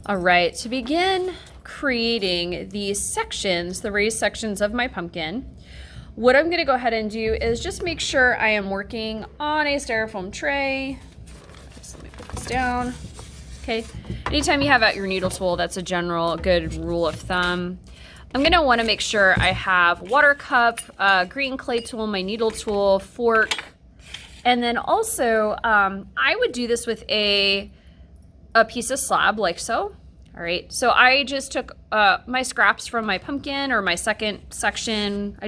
All right, to begin creating these sections, the raised sections of my pumpkin, what I'm gonna go ahead and do is just make sure I am working on a styrofoam tray. So let me put this down. Okay, anytime you have out your needle tool, that's a general good rule of thumb. I'm gonna wanna make sure I have water cup, green clay tool, my needle tool, fork, and then also I would do this with a piece of slab like so. All right, so I just took my scraps from my pumpkin or my second section,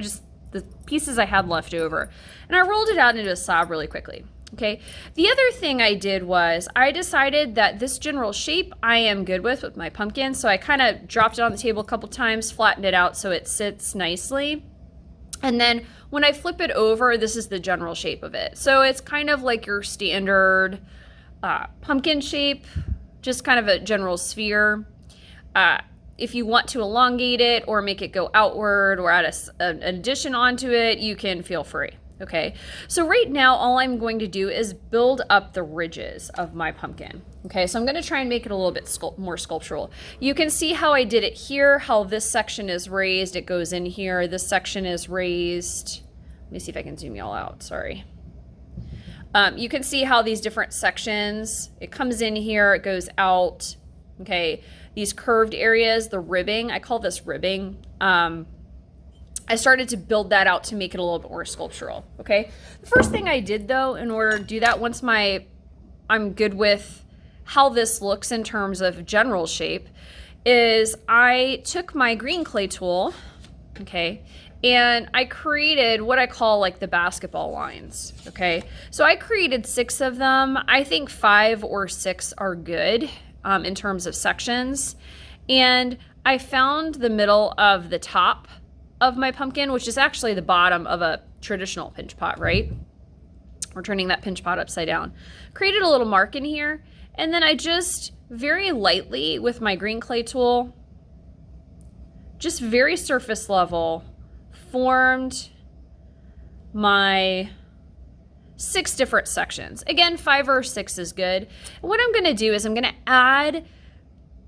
the pieces I had left over, and I rolled it out into a slab really quickly. Okay, the other thing I did was I decided that this general shape I am good with my pumpkin, so I kind of dropped it on the table a couple times, flattened it out so it sits nicely. And then when I flip it over, this is the general shape of it. So it's kind of like your standard pumpkin shape, just kind of a general sphere. If you want to elongate it or make it go outward or add an addition onto it, you can feel free. Okay, so right now all I'm going to do is build up the ridges of my pumpkin. Okay, so I'm going to try and make it a little bit more sculptural. You can see how I did it here, how this section is raised, it goes in here, this section is raised. Let me see if I can zoom you all out, sorry. You can see how these different sections, it comes in here, it goes out. Okay, these curved areas, the ribbing, I call this ribbing. I started to build that out to make it a little bit more sculptural, okay? The first thing I did though, in order to do that, once I'm good with how this looks in terms of general shape, is I took my green clay tool, okay, and I created what I call like the basketball lines, okay? So I created 6 of them. I think 5 or 6 are good in terms of sections. And I found the middle of the top of my pumpkin, which is actually the bottom of a traditional pinch pot, right? We're turning that pinch pot upside down. Created a little mark in here, and then I just very lightly with my green clay tool, just very surface level, formed my 6 different sections. Again, 5 or 6 is good. And what I'm gonna do is I'm gonna add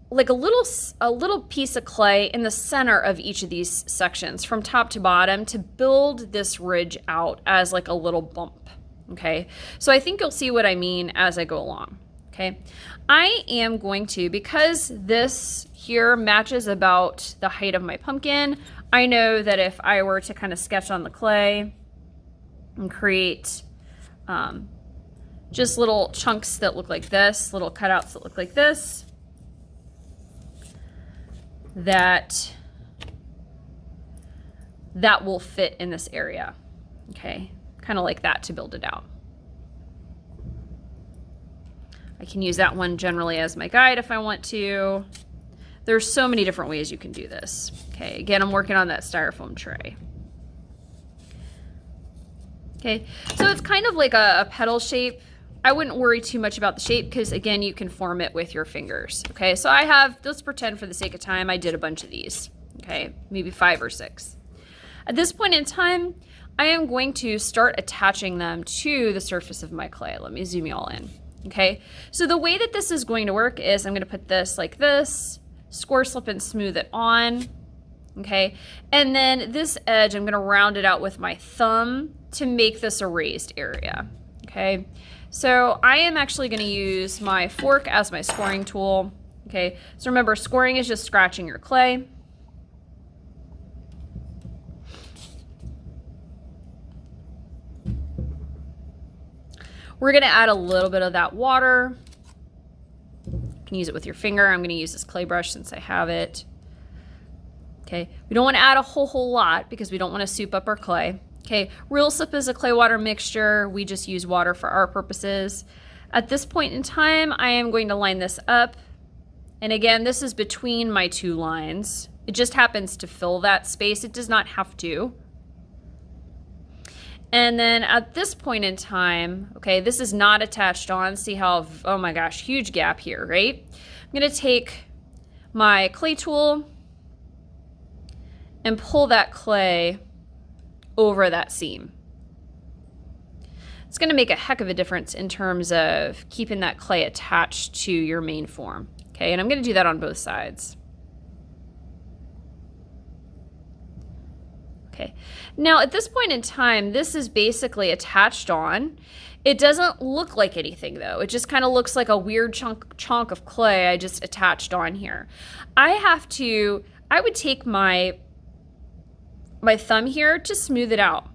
like a little piece of clay in the center of each of these sections from top to bottom to build this ridge out as like a little bump, okay? So I think you'll see what I mean as I go along, okay? I am going to, because this here matches about the height of my pumpkin, I know that if I were to kind of sketch on the clay and create just little chunks that look like this, little cutouts that look like this, that will fit in this area, okay? Kind of like that to build it out. I can use that one generally as my guide if I want to. There's so many different ways you can do this. Okay, again, I'm working on that styrofoam tray. Okay, so it's kind of like a petal shape. I wouldn't worry too much about the shape because again, you can form it with your fingers. Okay, so I have, let's pretend for the sake of time, I did a bunch of these. Okay, maybe 5 or 6. At this point in time, I am going to start attaching them to the surface of my clay. Let me zoom you all in. Okay, so the way that this is going to work is I'm going to put this like this, score slip and smooth it on. Okay, and then this edge, I'm going to round it out with my thumb to make this a raised area. Okay, so I am actually going to use my fork as my scoring tool. Okay, so remember, scoring is just scratching your clay. We're going to add a little bit of that water. You can use it with your finger. I'm going to use this clay brush since I have it. Okay, we don't want to add a whole lot because we don't want to soup up our clay. Okay, Real Sip is a clay water mixture. We just use water for our purposes. At this point in time, I am going to line this up. And again, this is between my 2 lines. It just happens to fill that space. It does not have to. And then at this point in time, okay, this is not attached on. See how, oh my gosh, huge gap here, right? I'm gonna take my clay tool and pull that clay over that seam. It's gonna make a heck of a difference in terms of keeping that clay attached to your main form. Okay, and I'm going to do that on both sides. Okay, now at this point in time, this is basically attached on. It doesn't look like anything though. It just kind of looks like a weird chunk of clay I just attached on here. I would take my thumb here to smooth it out.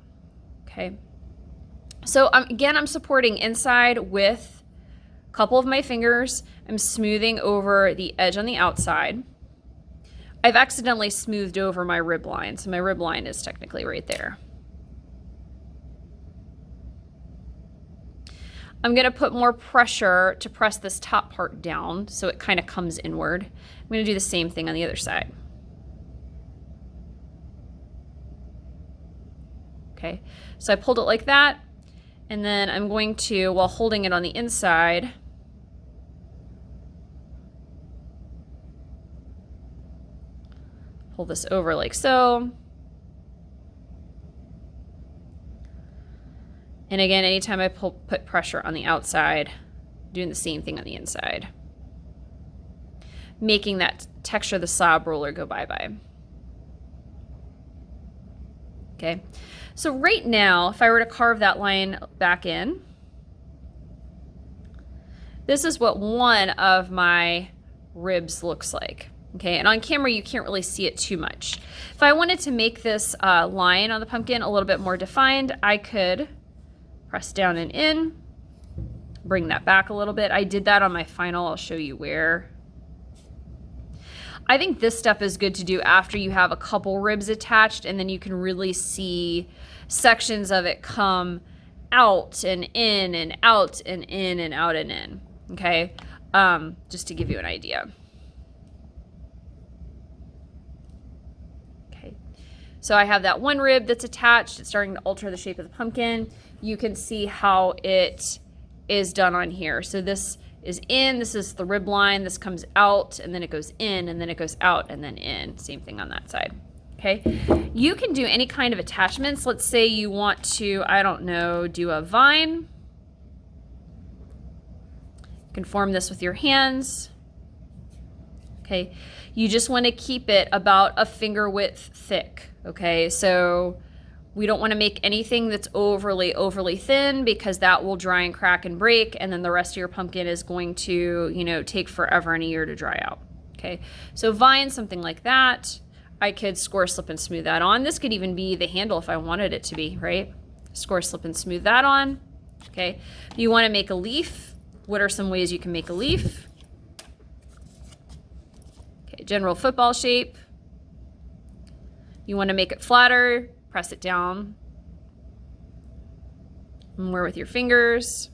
Okay, so again, I'm supporting inside with a couple of my fingers. I'm smoothing over the edge on the outside. I've accidentally smoothed over my rib line, so my rib line is technically right there. I'm going to put more pressure to press this top part down so it kind of comes inward. I'm going to do the same thing on the other side. Okay, so I pulled it like that, and then I'm going to, while holding it on the inside, pull this over like so. And again, anytime I put pressure on the outside, doing the same thing on the inside, making that texture of the slab roller go bye-bye. Okay, so right now, if I were to carve that line back in, this is what one of my ribs looks like. Okay, and on camera you can't really see it too much. If I wanted to make this line on the pumpkin a little bit more defined, I could press down and in, bring that back a little bit. I did that on my final, I'll show you where. I think this step is good to do after you have a couple ribs attached, and then you can really see sections of it come out and in and out and in and out and in, okay? Just to give you an idea. Okay, so I have that one rib that's attached. It's starting to alter the shape of the pumpkin. You can see how it is done on here. So this is in, this is the rib line, this comes out, and then it goes in, and then it goes out, and then in. Same thing on that side. Okay, you can do any kind of attachments. Let's say you want to, I don't know, do a vine. You can form this with your hands. Okay, you just want to keep it about a finger width thick. Okay, so we don't want to make anything that's overly thin, because that will dry and crack and break, and then the rest of your pumpkin is going to, you know, take forever and a year to dry out. Okay, so vine, something like that. I could score, slip, and smooth that on. This could even be the handle if I wanted it to be, right? Score, slip, and smooth that on. Okay, if you want to make a leaf, what are some ways you can make a leaf? Okay, general football shape. You want to make it flatter, press it down more with your fingers.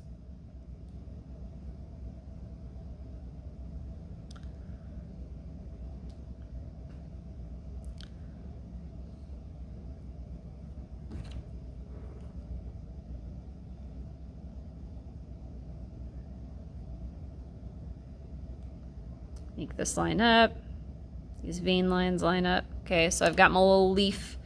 Make this line up. These vein lines line up. Okay, so I've got my little leaf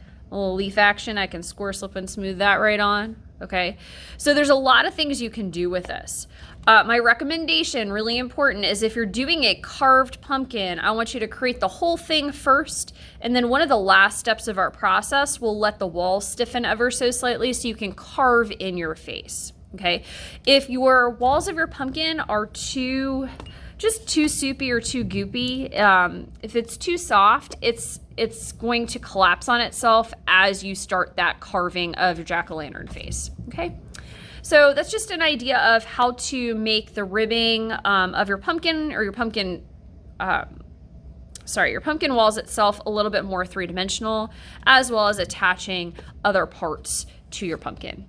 action. I can score, slip, and smooth that right on. Okay, so there's a lot of things you can do with this. My recommendation, really important, is if you're doing a carved pumpkin, I want you to create the whole thing first, and then one of the last steps of our process will let the walls stiffen ever so slightly so you can carve in your face. Okay, if your walls of your pumpkin are just too soupy or too goopy, if it's too soft, it's going to collapse on itself as you start that carving of your jack-o'-lantern face. Okay, so that's just an idea of how to make the ribbing of your pumpkin, or your pumpkin walls itself a little bit more three-dimensional, as well as attaching other parts to your pumpkin.